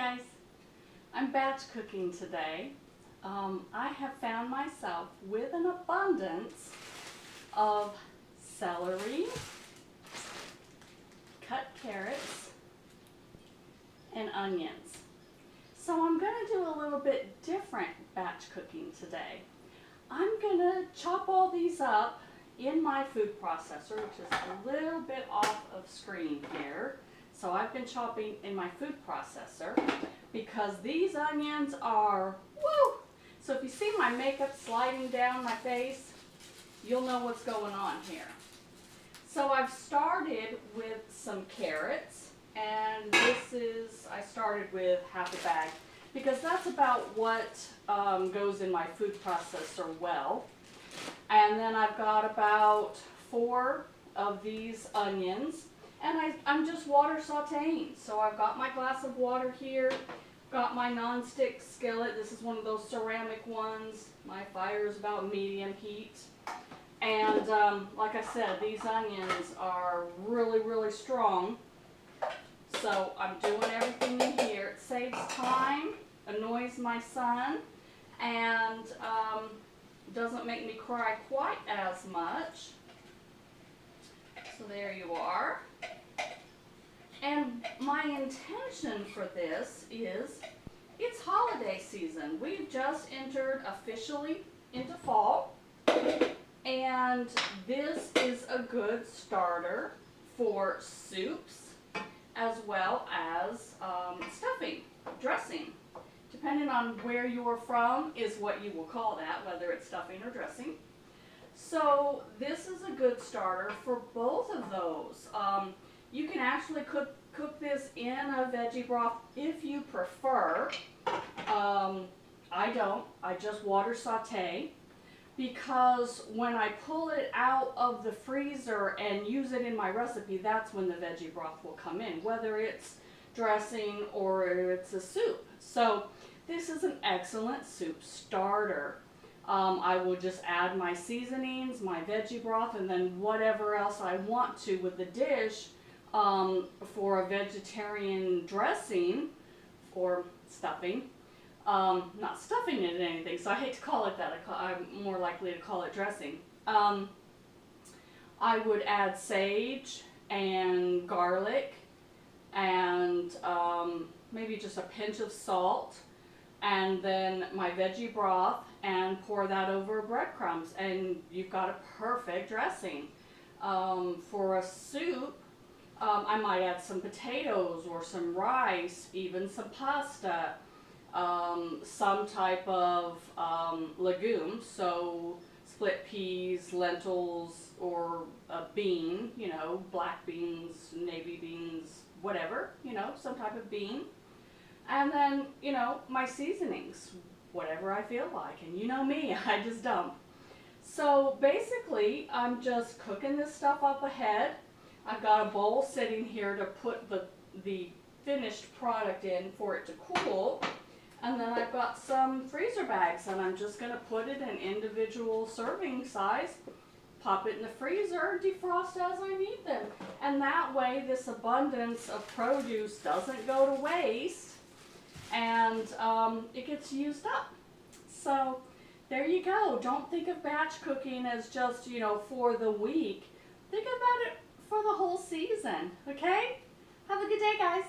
guys, I'm batch cooking today. I have found myself with an abundance of celery, cut carrots, and onions. So I'm going to do a little bit different batch cooking today. I'm going to chop all these up in my food processor, which is a little bit off of screen here. So I've been chopping in my food processor because these onions are, woo! So if you see my makeup sliding down my face, you'll know what's going on here. So I've started with some carrots, and I started with half a bag because that's about what goes in my food processor well. And then I've got about 4 of these onions, and I'm just water sauteing. So I've got my glass of water here, got my non-stick skillet. This is one of those ceramic ones. My fire is about medium heat. And like I said, these onions are really, really strong. So I'm doing everything in here. It saves time, annoys my son, and doesn't make me cry quite as much. So there you are. And my intention for this is, it's holiday season. We've just entered officially into fall, and this is a good starter for soups as well as stuffing, dressing. Depending on where you're from is what you will call that, whether it's stuffing or dressing. So this is a good starter for both of those. You can actually cook this in a veggie broth if you prefer. I don't. I just water saute, because when I pull it out of the freezer and use it in my recipe, that's when the veggie broth will come in, whether it's dressing or it's a soup. So this is an excellent soup starter. I will just add my seasonings, my veggie broth, and then whatever else I want to with the dish for a vegetarian dressing or stuffing. Not stuffing it in anything, so I hate to call it that. I'm more likely to call it dressing. I would add sage and garlic and maybe just a pinch of salt, and then my veggie broth, and pour that over breadcrumbs, and you've got a perfect dressing. For a soup, I might add some potatoes or some rice, even some pasta, some type of legumes, so split peas, lentils, or a bean, you know, black beans, navy beans, whatever, you know, some type of bean. And then, you know, my seasonings, whatever I feel like. And you know me, I just dump. So basically, I'm just cooking this stuff up ahead. I've got a bowl sitting here to put the finished product in for it to cool. And then I've got some freezer bags, and I'm just going to put it in individual serving size, pop it in the freezer, defrost as I need them. And that way, this abundance of produce doesn't go to waste, and it gets used up. So there you go. Don't think of batch cooking as just, you know, for the week. Think about it for the whole season, okay? Have a good day, guys.